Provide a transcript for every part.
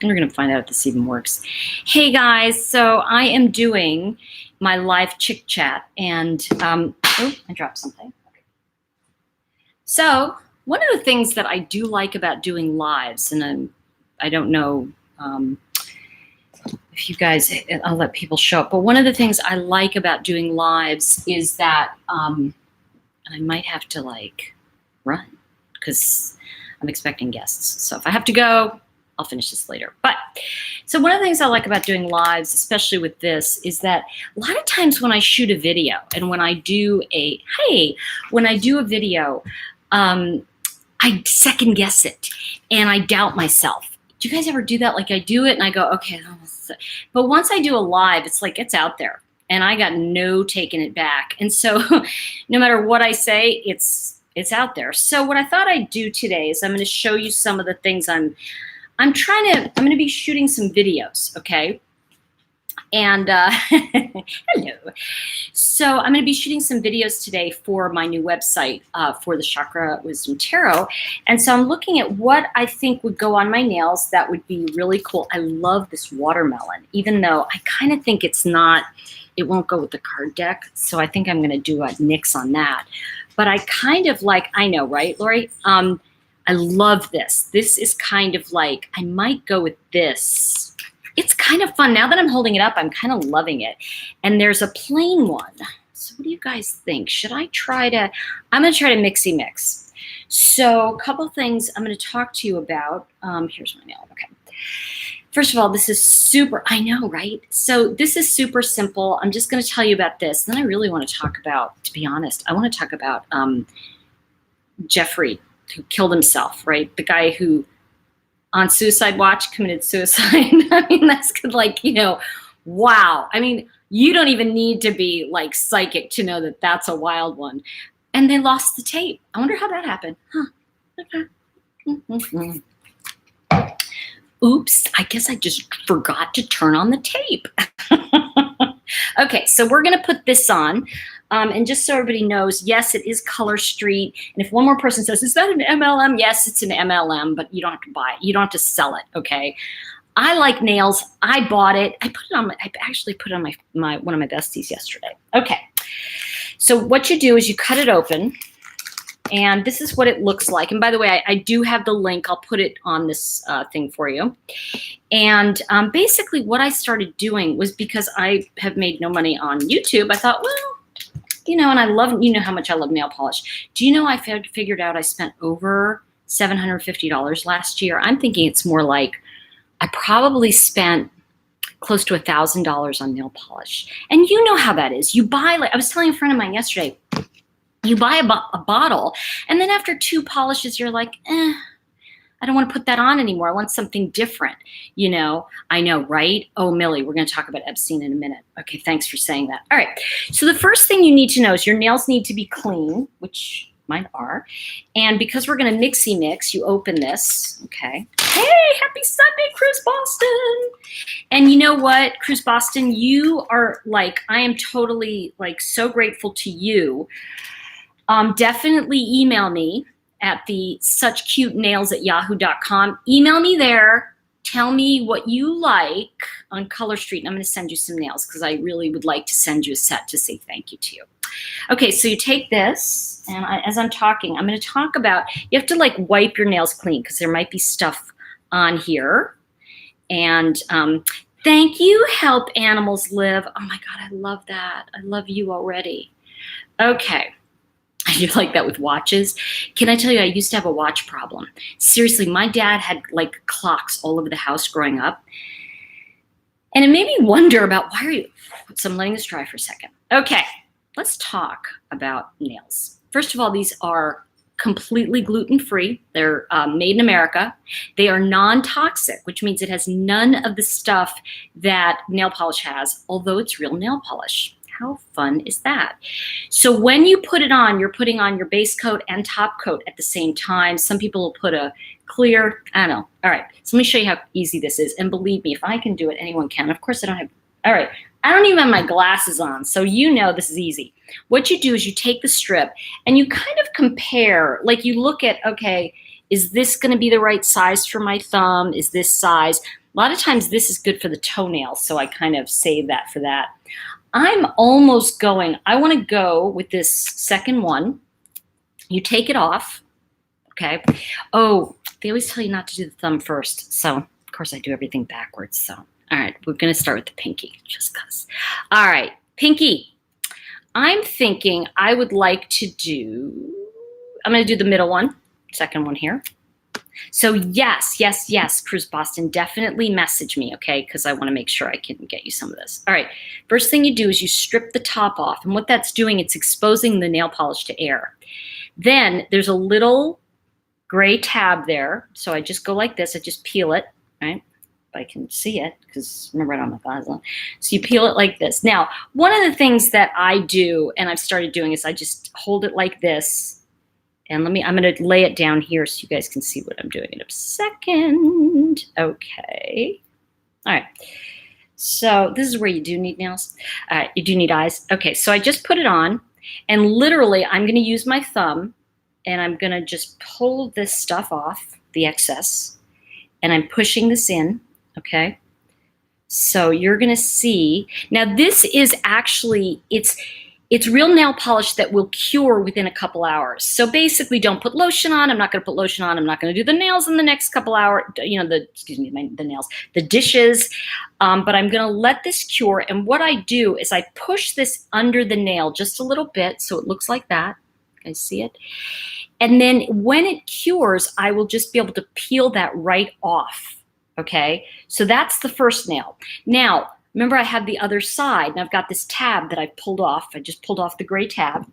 We're going to find out if this even works. Hey guys, so I am doing my live Chic Chat, and oh, I dropped something. Okay. So one of the things that I do like about doing lives, and I don't know if you guys, I'll let people show up, but one of the things I like about doing lives is that I might have to like run because I'm expecting guests. So if I have to go, I'll finish this later. But so one of the things I like about doing lives, especially with this, is that a lot of times when I shoot a video and when I do a video, I second guess it and I doubt myself. Do you guys ever do that? Like I do it and I go, okay, but once I do a live, it's like it's out there and I got no taking it back. And so no matter what I say, it's out there. So what I thought I'd do today is I'm going to show you some of the things I'm going to be shooting some videos, okay? And hello. So I'm going to be shooting some videos today for my new website for the Chakra Wisdom Tarot. And so I'm looking at what I think would go on my nails that would be really cool. I love this watermelon, even though I kind of think it won't go with the card deck. So I think I'm going to do a nix on that. But I kind of like, I know, right, Lori? I love this. This is kind of like, I might go with this. It's kind of fun. Now that I'm holding it up, I'm kind of loving it. And there's a plain one. So what do you guys think? Should I try to, I'm going to try to mixy mix. So a couple things I'm going to talk to you about. Here's my nail. Okay. First of all, this is super, I know, right? So this is super simple. I'm just going to tell you about this. Then I really want to talk about, to be honest, I want to talk about Jeffrey, who killed himself, right? The guy who on suicide watch committed suicide. I mean, that's like, wow. I mean, you don't even need to be like psychic to know that that's a wild one. And they lost the tape. I wonder how that happened. Huh. Okay. Oops, I guess I just forgot to turn on the tape. Okay, so we're going to put this on. And just so everybody knows, yes, it is Color Street. And if one more person says, is that an MLM? Yes, it's an MLM, but you don't have to buy it. You don't have to sell it, okay? I like nails. I bought it. I actually put it on my one of my besties yesterday. Okay, so what you do is you cut it open. And this is what it looks like. And by the way, I do have the link. I'll put it on this thing for you. And basically what I started doing was, because I have made no money on YouTube, I thought, well, and I love, how much I love nail polish. Do you know I figured out I spent over $750 last year? I'm thinking it's more like I probably spent close to $1,000 on nail polish. And you know how that is. You buy, like I was telling a friend of mine yesterday, you buy a bottle, and then after 2 polishes, you're like, I don't want to put that on anymore. I want something different. I know, right? Oh, Millie, we're going to talk about Epstein in a minute. Okay, thanks for saying that. All right. So the first thing you need to know is your nails need to be clean, which mine are. And because we're going to mixy mix, you open this. Okay. Hey, happy Sunday, Chris Boston. And you know what, Chris Boston, you are like, I am totally like so grateful to you. Definitely email me at the suchcutenails@yahoo.com. Email me there. Tell me what you like on Color Street, and I'm going to send you some nails because I really would like to send you a set to say thank you to you. Okay, so you take this, and as I'm talking, I'm going to talk about, you have to like wipe your nails clean because there might be stuff on here. And thank you, Help Animals Live. Oh my God, I love that. I love you already. Okay. I do like that with watches. Can I tell you, I used to have a watch problem. Seriously, my dad had like clocks all over the house growing up. And it made me wonder about why are you, so I'm letting this dry for a second. Okay, let's talk about nails. First of all, these are completely gluten-free. They're made in America. They are non-toxic, which means it has none of the stuff that nail polish has, although it's real nail polish. How fun is that? So when you put it on, you're putting on your base coat and top coat at the same time. Some people will put a clear, I don't know. All right, so let me show you how easy this is. And believe me, if I can do it, anyone can. Of course, I don't have, all right, I don't even have my glasses on, so this is easy. What you do is you take the strip and you kind of compare, like you look at, okay, is this going to be the right size for my thumb? Is this size? A lot of times this is good for the toenails, so I kind of save that for that. I'm almost going, I want to go with this second one. You take it off, okay? Oh, they always tell you not to do the thumb first, so of course I do everything backwards, so. All right, we're going to start with the pinky, just because. All right, pinky. I'm thinking I would like to do, I'm going to do the middle one, second one here. So yes, yes, yes, Cruise Boston, definitely message me, okay? Because I want to make sure I can get you some of this. All right, first thing you do is you strip the top off. And what that's doing, it's exposing the nail polish to air. Then there's a little gray tab there. So I just go like this. I just peel it, right? If I can see it, because remember I don't have my glasses on. So you peel it like this. Now, one of the things that I do, and I've started doing, is I just hold it like this. And I'm going to lay it down here so you guys can see what I'm doing in a second. Okay. All right. So this is where you do need nails. You do need eyes. Okay, so I just put it on. And literally, I'm going to use my thumb. And I'm going to just pull this stuff off, the excess. And I'm pushing this in. Okay. So you're going to see. Now, this is actually, it's real nail polish that will cure within a couple hours. So basically, don't put lotion on. I'm not going to put lotion on. I'm not going to do the nails in the next couple hours. You know, the nails, the dishes. But I'm going to let this cure. And what I do is I push this under the nail just a little bit, so it looks like that. You guys see it? And then when it cures, I will just be able to peel that right off. Okay, so that's the first nail. Now, remember, I had the other side, and I've got this tab that I pulled off. I just pulled off the gray tab.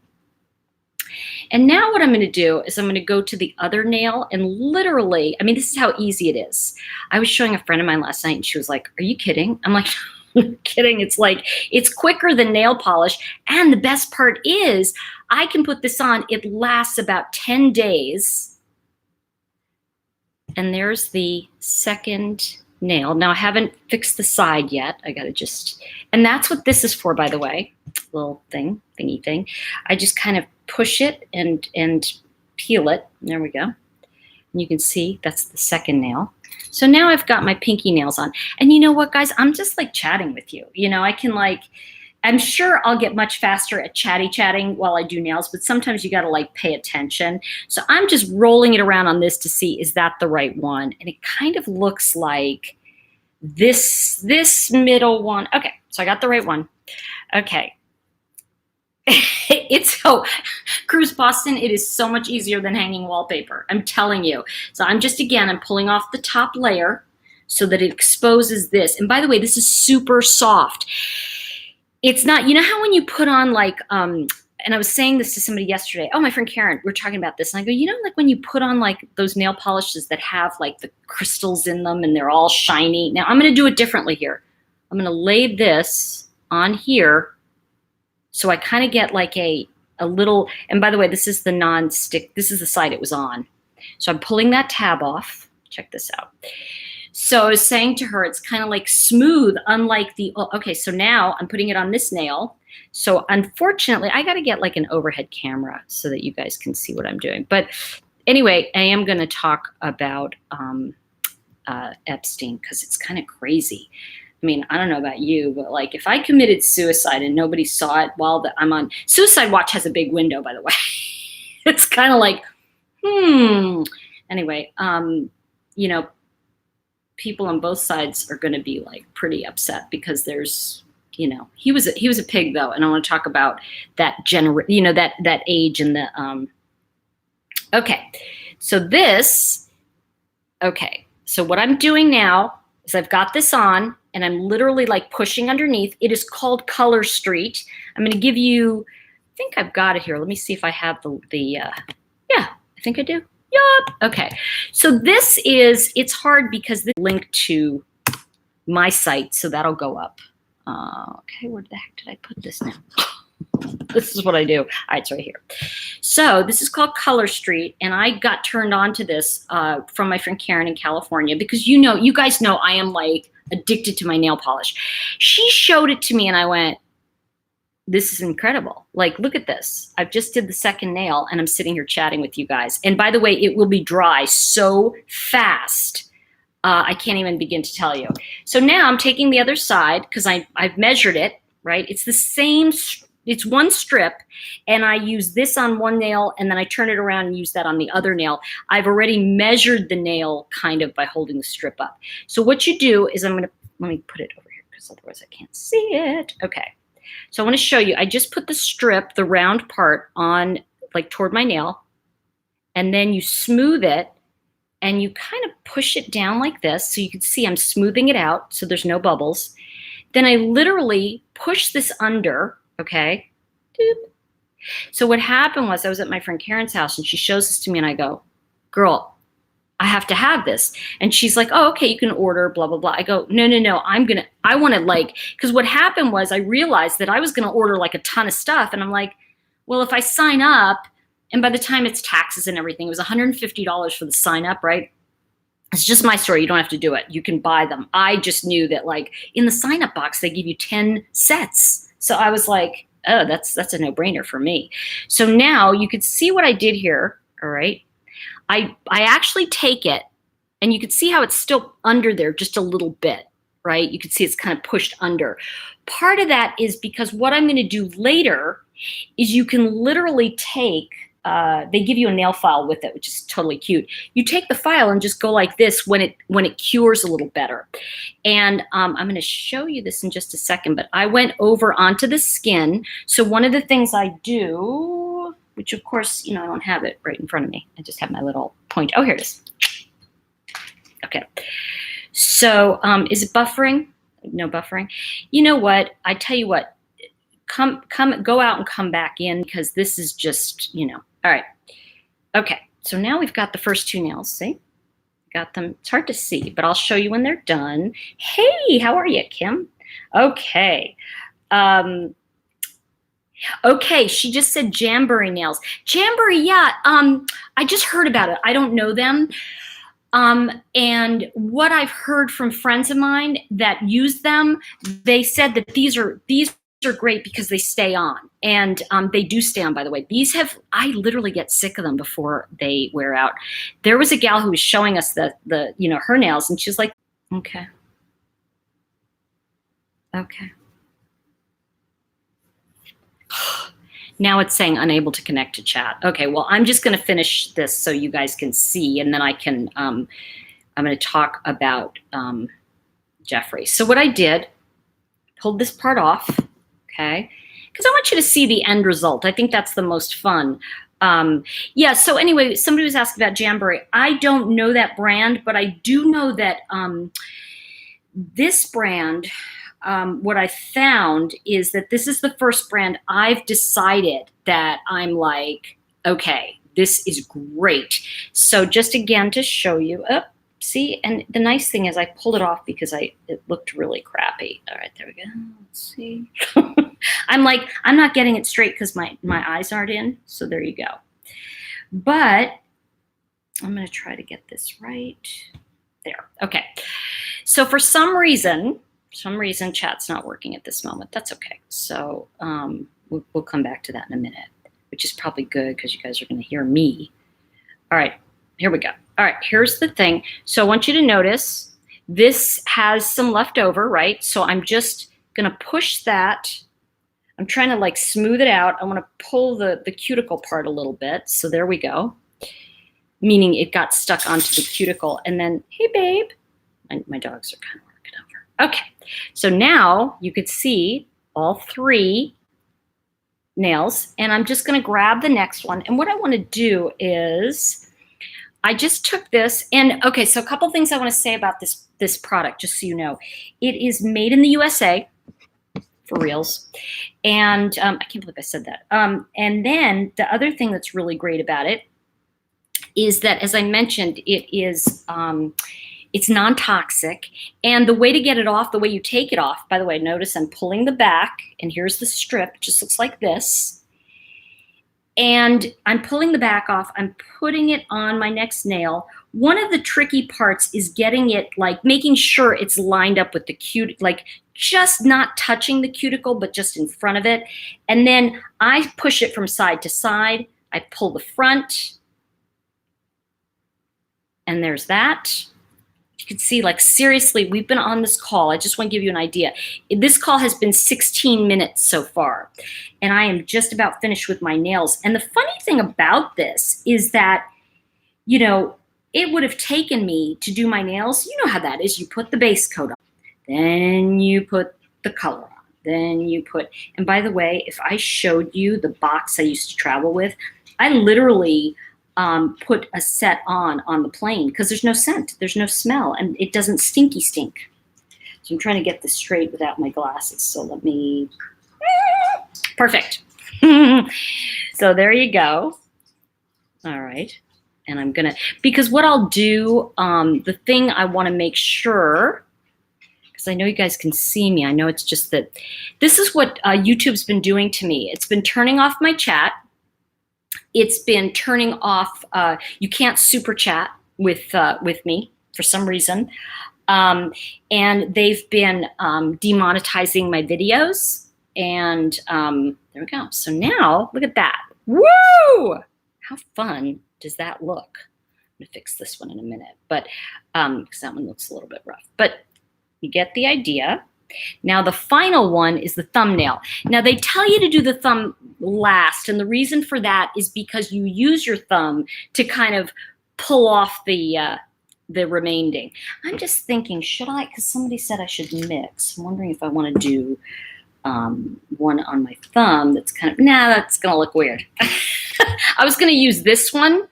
And now what I'm going to do is I'm going to go to the other nail and literally, I mean, this is how easy it is. I was showing a friend of mine last night, and she was like, are you kidding? I'm like, I'm kidding. It's like, it's quicker than nail polish. And the best part is I can put this on. It lasts about 10 days. And there's the second nail. Now I haven't fixed the side yet. I gotta just, and that's what this is for, by the way. Little thingy thing. I just kind of push it and peel it. There we go. And you can see that's the second nail. So now I've got my pinky nails on. And you know what, guys? I'm just like chatting with you. You know, I can like, I'm sure I'll get much faster at chatting while I do nails, but sometimes you got to like pay attention. So I'm just rolling it around on this to see, is that the right one? And it kind of looks like this middle one. Okay, so I got the right one. Okay. It's so, Cruise Boston, it is so much easier than hanging wallpaper. I'm telling you. So I'm just, again, I'm pulling off the top layer so that it exposes this. And by the way, this is super soft. It's not, you know how when you put on like, and I was saying this to somebody yesterday, oh, my friend Karen, we're talking about this. And I go, you know, like when you put on like those nail polishes that have like the crystals in them and they're all shiny. Now I'm going to do it differently here. I'm going to lay this on here. So I kind of get like a little, and by the way, this is the non-stick, this is the side it was on. So I'm pulling that tab off. Check this out. So I was saying to her, it's kind of like smooth, unlike the, okay, so now I'm putting it on this nail. So unfortunately, I got to get like an overhead camera so that you guys can see what I'm doing. But anyway, I am going to talk about Epstein because it's kind of crazy. I mean, I don't know about you, but like if I committed suicide and nobody saw it while I'm on, Suicide Watch has a big window, by the way. It's kind of like, Anyway, you know, people on both sides are going to be like pretty upset because there's, you know, he was a pig though, and I want to talk about that that age and the okay. So this, okay. So what I'm doing now is I've got this on and I'm literally like pushing underneath. It is called Color Street. I'm going to give you, I think I've got it here. Let me see if I have yeah, I think I do. Yup. Okay. So this is, it's hard because the link to my site, so that'll go up. Okay, where the heck did I put this now? This is what I do. All right, it's right here. So this is called Color Street, and I got turned on to this from my friend Karen in California because you guys know I am like addicted to my nail polish. She showed it to me, and I went, this is incredible. Like, look at this. I've just did the second nail and I'm sitting here chatting with you guys. And by the way, it will be dry so fast. I can't even begin to tell you. So now I'm taking the other side because I've measured it, right? It's the same, it's one strip, and I use this on one nail and then I turn it around and use that on the other nail. I've already measured the nail kind of by holding the strip up. So what you do is let me put it over here because otherwise I can't see it. Okay. So I want to show you, I just put the strip, the round part on like toward my nail, and then you smooth it and you kind of push it down like this. So you can see I'm smoothing it out so there's no bubbles. Then I literally push this under, okay? Doop. So what happened was I was at my friend Karen's house and she shows this to me and I go, girl, I have to have this. And she's like, oh, okay, you can order, blah, blah, blah. I go, no, I want to like, because what happened was I realized that I was going to order like a ton of stuff. And I'm like, well, if I sign up, and by the time it's taxes and everything, it was $150 for the sign up, right? It's just my story. You don't have to do it. You can buy them. I just knew that like in the sign up box, they give you 10 sets. So I was like, oh, that's a no brainer for me. So now you could see what I did here. All right. I actually take it and you can see how it's still under there just a little bit, right? You can see it's kind of pushed under. Part of that is because what I'm going to do later is you can literally take, they give you a nail file with it, which is totally cute. You take the file and just go like this when it cures a little better. And I'm going to show you this in just a second, but I went over onto the skin. So one of the things I do, which of course, I don't have it right in front of me. I just have my little point. Oh, here it is. Okay. So is it buffering? No buffering. You know what? I tell you what, go out and come back in because this is just, all right. Okay. So now we've got the first two nails. See? Got them. It's hard to see, but I'll show you when they're done. Hey, how are you, Kim? Okay. Okay, she just said Jamboree nails. Jamboree, yeah. I just heard about it. I don't know them. And what I've heard from friends of mine that use them, they said that these are great because they stay on, and they do stay on, by the way. I literally get sick of them before they wear out. There was a gal who was showing us the her nails, and she's like, okay. Now it's saying unable to connect to chat. Okay, well, I'm just going to finish this so you guys can see, and then I can, I'm going to talk about Jeffrey. So what I did, pulled this part off, okay, because I want you to see the end result. I think that's the most fun. Yeah, so anyway, somebody was asking about Jamboree. I don't know that brand, but I do know that this brand, what I found is that this is the first brand I've decided that I'm like, okay, this is great. So just again to show you, see, and the nice thing is I pulled it off because it looked really crappy. All right, there we go. Let's see. I'm like, I'm not getting it straight because my eyes aren't in. So there you go. But I'm going to try to get this right there. Okay. So for some reason chat's not working at this moment. That's okay. So we'll come back to that in a minute, which is probably good because you guys are going to hear me. All right, here we go. All right, here's the thing. So I want you to notice this has some left over, right? So I'm just going to push that. I'm trying to like smooth it out. I want to pull the cuticle part a little bit. So there we go. Meaning it got stuck onto the cuticle. And then, hey, babe. My dogs are kind of working over. Okay, so now you could see all three nails, and I'm just going to grab the next one. And what I want to do is I just took this, and okay, so a couple things I want to say about this product, just so you know. It is made in the USA, for reals, and I can't believe I said that. And then the other thing that's really great about it is that, as I mentioned, it is it's non-toxic, and the way to get it off, the way you take it off, by the way, notice I'm pulling the back, and here's the strip. It just looks like this. And I'm pulling the back off. I'm putting it on my next nail. one of the tricky parts is getting it, like making sure it's lined up with the like just not touching the cuticle, but just in front of it. And then I push it from side to side. I pull the front, and there's that. You can see, like, seriously, we've been on this call. I just want to give you an idea. This call has been 16 minutes so far, and I am just about finished with my nails. And the funny thing about this is that, you know, it would have taken me to do my nails. You know how that is. You put the base coat on, then you put the color on, then you put, and by the way, if I showed you the box I used to travel with, I literally put a set on the plane because there's no scent, there's no smell, and it doesn't stinky stink. So I'm trying to get this straight without my glasses. So let me, perfect. So there you go. All right. And I'm gonna, because what I'll do, the thing I want to make sure, because I know you guys can see me, I know it's just that this is what YouTube's been doing to me. It's been turning off my chat. It's been turning off, you can't super chat with me for some reason. And they've been demonetizing my videos. And there we go. So now, look at that. Woo! How fun does that look? I'm gonna fix this one in a minute, but because that one looks a little bit rough. But you get the idea. Now the final one is the thumbnail. Now they tell you to do the thumb last, and the reason for that is because you use your thumb to kind of pull off the remaining. I'm just thinking, should I, because somebody said I should mix. I'm wondering if I want to do one on my thumb that's kind of, nah, that's gonna look weird. I was gonna use this one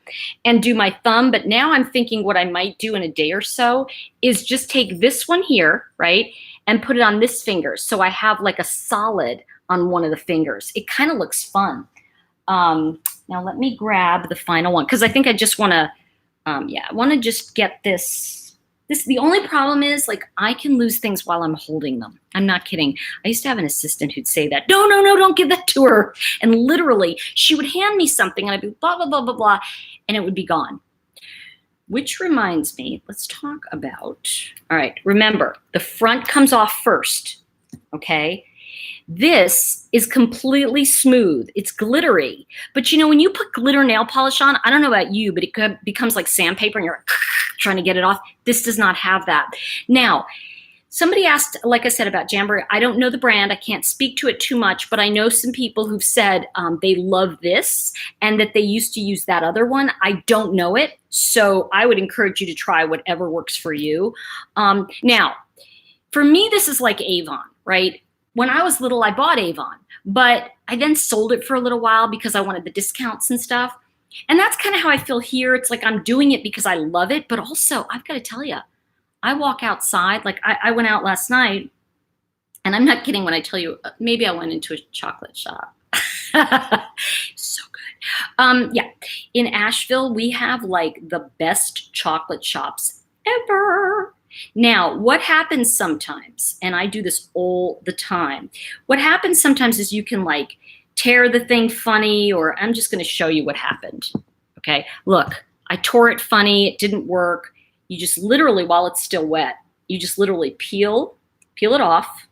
and do my thumb, but now I'm thinking what I might do in a day or so is just take this one here, right, and put it on this finger. So I have like a solid on one of the fingers. It kind of looks fun. Now let me grab the final one, because I think I just want to, yeah, I want to just get this. The only problem is, like, I can lose things while I'm holding them. I'm not kidding. I used to have an assistant who'd say that, no, don't give that to her. And literally, she would hand me something and I'd be blah, blah, blah, blah, blah, and it would be gone. Which reminds me, let's talk about, all right, remember, the front comes off first, okay? This is completely smooth. It's glittery. But you know, when you put glitter nail polish on, I don't know about you, but it becomes like sandpaper and you're like, trying to get it off. This does not have that. Now, somebody asked, like I said, about Jamboree. I don't know the brand. I can't speak to it too much, but I know some people who've said they love this and that they used to use that other one. I don't know it, so I would encourage you to try whatever works for you. Now, for me, this is like Avon, right? When I was little, I bought Avon, but I then sold it for a little while because I wanted the discounts and stuff. And that's kind of how I feel here. It's like I'm doing it because I love it, but also I've got to tell you, I walk outside, like I went out last night, and I'm not kidding when I tell you, maybe I went into a chocolate shop. So good. Yeah, in Asheville, we have like the best chocolate shops ever. Now, what happens sometimes, and I do this all the time, what happens sometimes is you can like tear the thing funny, or I'm just going to show you what happened. Okay, look, I tore it funny. It didn't work. You just literally, while it's still wet, you just literally peel it off.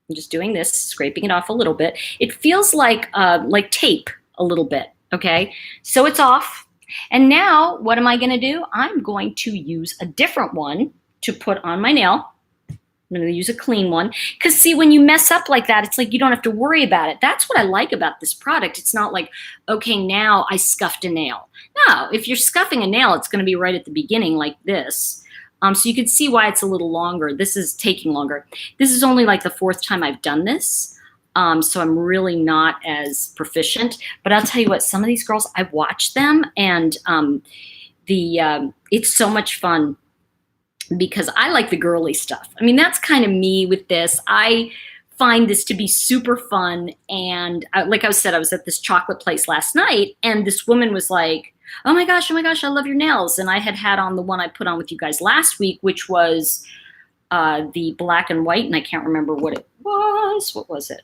I'm just doing this, scraping it off a little bit. It feels like tape a little bit. Okay, so it's off. And now what am I going to do? I'm going to use a different one to put on my nail. I'm going to use a clean one, because see, when you mess up like that, it's like you don't have to worry about it. That's what I like about this product. It's not like, okay, now I scuffed a nail. No, if you're scuffing a nail, it's going to be right at the beginning like this. So you can see why it's a little longer. This is taking longer. This is only like the 4th time I've done this. So I'm really not as proficient. But I'll tell you what, some of these girls, I've watched them, and it's so much fun, because I like the girly stuff. I mean, that's kind of me with this. I find this to be super fun. And like I said, I was at this chocolate place last night, and this woman was like, oh my gosh, I love your nails. And I had on the one I put on with you guys last week, which was the black and white, and I can't remember what it was. What was it?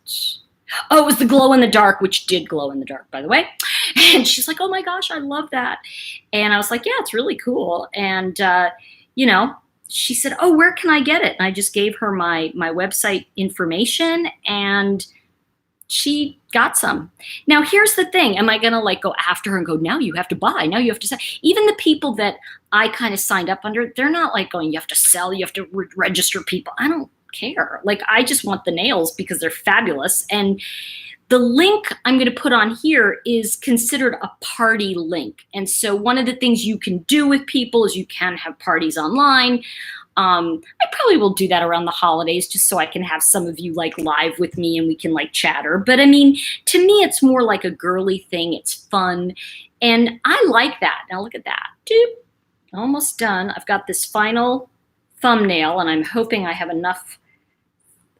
Oh, it was the glow in the dark, which did glow in the dark, by the way. And she's like, oh my gosh, I love that. And I was like, yeah, it's really cool. And, she said, oh, where can I get it? And I just gave her my website information, and she got some. Now, here's the thing. Am I going to like go after her and go, now you have to buy, now you have to sell? Even the people that I kind of signed up under, they're not like going, you have to sell, you have to register people. I don't care. Like, I just want the nails because they're fabulous. And the link I'm going to put on here is considered a party link. And so one of the things you can do with people is you can have parties online. I probably will do that around the holidays just so I can have some of you like live with me and we can like chatter. But I mean, to me, it's more like a girly thing. It's fun. And I like that. Now look at that. Doop. Almost done. I've got this final thumbnail, and I'm hoping I have enough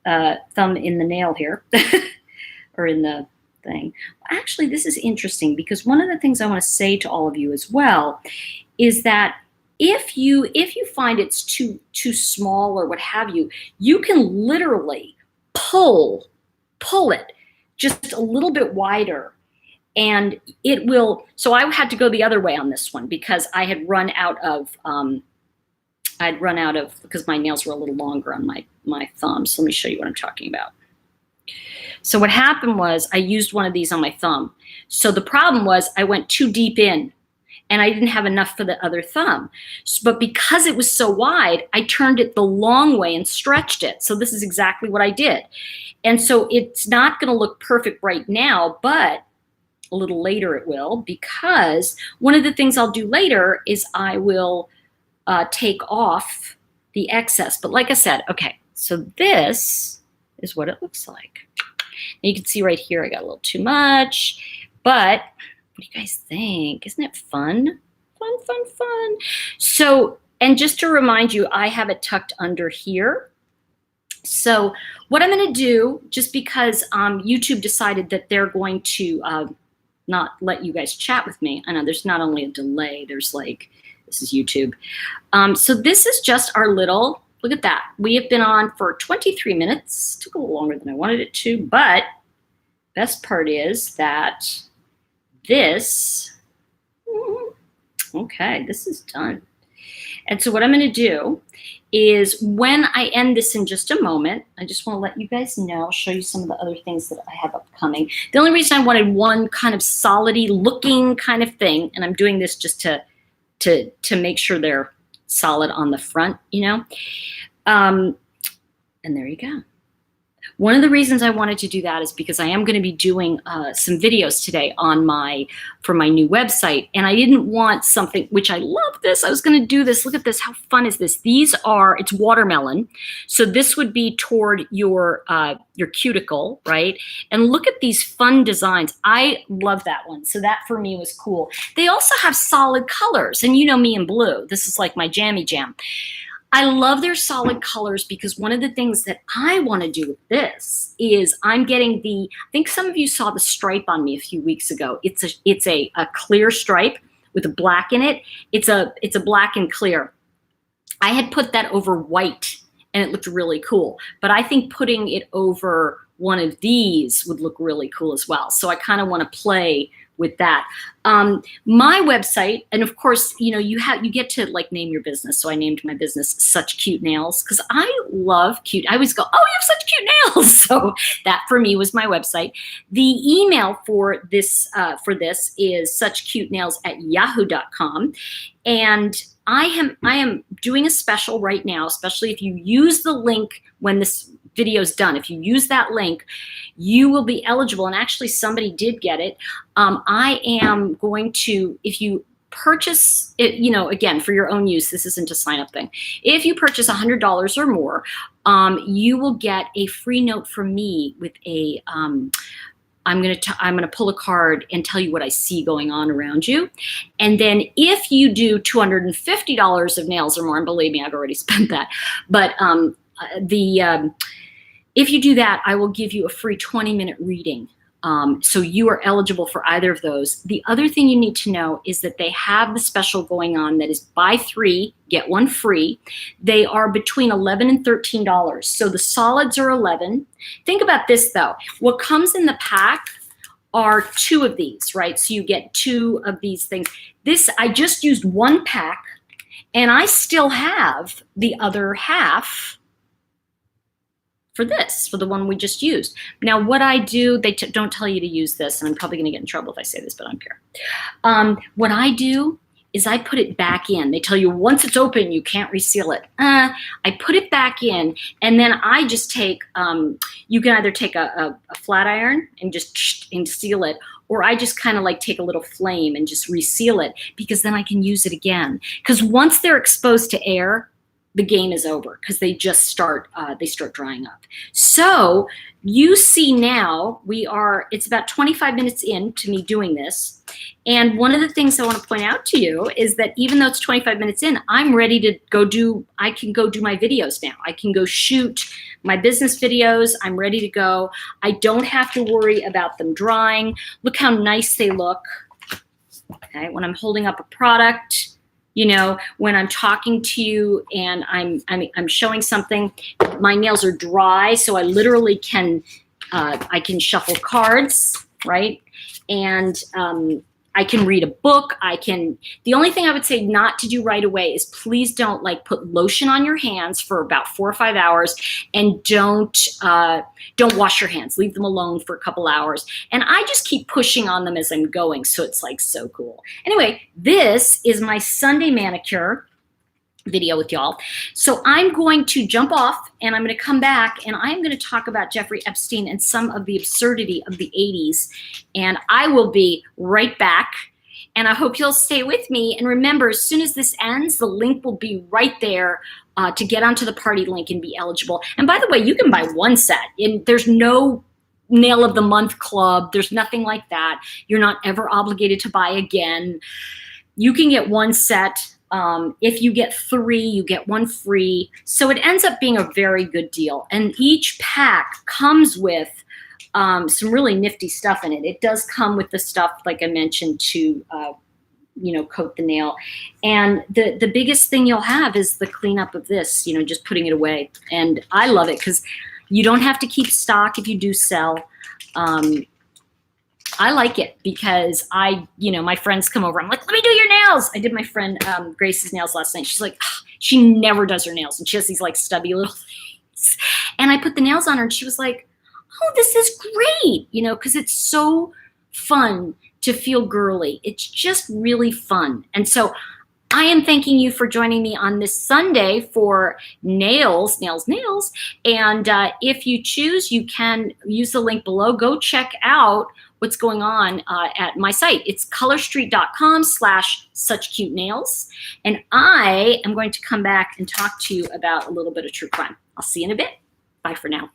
thumb in the nail here. Or in the thing. Actually, this is interesting because one of the things I want to say to all of you as well is that if you find it's too small or what have you, you can literally pull it just a little bit wider, and it will. So I had to go the other way on this one because I had run out of because my nails were a little longer on my thumb. So let me show you what I'm talking about. So what happened was I used one of these on my thumb. So the problem was I went too deep in and I didn't have enough for the other thumb. But because it was so wide, I turned it the long way and stretched it. So this is exactly what I did. And so it's not going to look perfect right now, but a little later it will, because one of the things I'll do later is I will take off the excess. But like I said, okay, so this is what it looks like. And you can see right here I got a little too much, but what do you guys think? Isn't it fun? Fun. So, and just to remind you, I have it tucked under here. So what I'm going to do, just because YouTube decided that they're going to not let you guys chat with me. I know there's not only a delay, there's like, this is YouTube. So this is just our little, look at that. We have been on for 23 minutes. Took a little longer than I wanted it to, but best part is that this, okay, this is done. And so what I'm going to do is when I end this in just a moment, I just want to let you guys know, I'll show you some of the other things that I have upcoming. The only reason I wanted one kind of solidy looking kind of thing, and I'm doing this just to make sure they're solid on the front, you know. And there you go. One of the reasons I wanted to do that is because I am going to be doing some videos today on for my new website, and I didn't want something, which I love this. I was going to do this. Look at this. How fun is this? It's watermelon. So this would be toward your cuticle, right? And look at these fun designs. I love that one. So that for me was cool. They also have solid colors, and you know me in blue. This is like my jammy jam. I love their solid colors because one of the things that I want to do with this is I'm getting I think some of you saw the stripe on me a few weeks ago. It's a clear stripe with a black in it. It's a black and clear. I had put that over white and it looked really cool, but I think putting it over one of these would look really cool as well. So I kind of want to play with that. My website, and of course, you know, you get to like name your business. So I named my business Such Cute Nails because I love cute. I always go, oh, you have such cute nails. So that for me was my website. The email for this is suchcutenails@yahoo.com. And I am doing a special right now, especially if you use the link when this video is done. If you use that link, you will be eligible. And actually somebody did get it. I am going to, if you purchase it, you know, again, for your own use, this isn't a sign up thing. If you purchase $100 or more, you will get a free note from me with a, I'm gonna pull a card and tell you what I see going on around you. And then if you do $250 of nails or more, and believe me, I've already spent that, but if you do that, I will give you a free 20-minute reading. So you are eligible for either of those. The other thing you need to know is that they have the special going on that is buy 3, get 1 free. They are between $11 and $13. So the solids are $11. Think about this though. What comes in the pack are 2 of these, right? So you get 2 of these things. This, I just used 1 pack, and I still have the other half for this, for the one we just used. Now, what I do, they don't tell you to use this, and I'm probably gonna get in trouble if I say this, but I don't care. What I do is I put it back in. They tell you once it's open, you can't reseal it. I put it back in, and then I just take, you can either take a flat iron and just and seal it, or I just kind of like take a little flame and just reseal it, because then I can use it again. Because once they're exposed to air, the game is over, because they just start drying up. So you see now it's about 25 minutes into me doing this. And one of the things I want to point out to you is that even though it's 25 minutes in, I'm ready to I can go do my videos now. I can go shoot my business videos. I'm ready to go. I don't have to worry about them drying. Look how nice they look. Okay, when I'm holding up a product, you know, when I'm talking to you and I'm showing something, my nails are dry, so I literally can I can shuffle cards, right? And I can read a book. The only thing I would say not to do right away is please don't like put lotion on your hands for about 4 or 5 hours, and don't wash your hands. Leave them alone for a couple hours. And I just keep pushing on them as I'm going, so it's like so cool. Anyway, this is my Sunday manicure video with y'all. So I'm going to jump off, and I'm going to come back, and I'm going to talk about Jeffrey Epstein and some of the absurdity of the 80s. And I will be right back, and I hope you'll stay with me. And remember, as soon as this ends, the link will be right there to get onto the party link and be eligible. And by the way, you can buy 1 set, and there's no nail of the month club. There's nothing like that. You're not ever obligated to buy again. You can get 1 set. If you get 3, you get 1 free. So it ends up being a very good deal. And each pack comes with some really nifty stuff in it. It does come with the stuff, like I mentioned, to coat the nail. And the biggest thing you'll have is the cleanup of this, just putting it away. And I love it because you don't have to keep stock if you do sell. I like it because my friends come over. I'm like, let me do your nails. I did my friend Grace's nails last night. She's like, she never does her nails. And she has these like stubby little things. And I put the nails on her, and she was like, oh, this is great. Because it's so fun to feel girly. It's just really fun. And so I am thanking you for joining me on this Sunday for nails. And if you choose, you can use the link below. Go check out what's going on at my site. It's colorstreet.com/suchcutenails. And I am going to come back and talk to you about a little bit of true crime. I'll see you in a bit. Bye for now.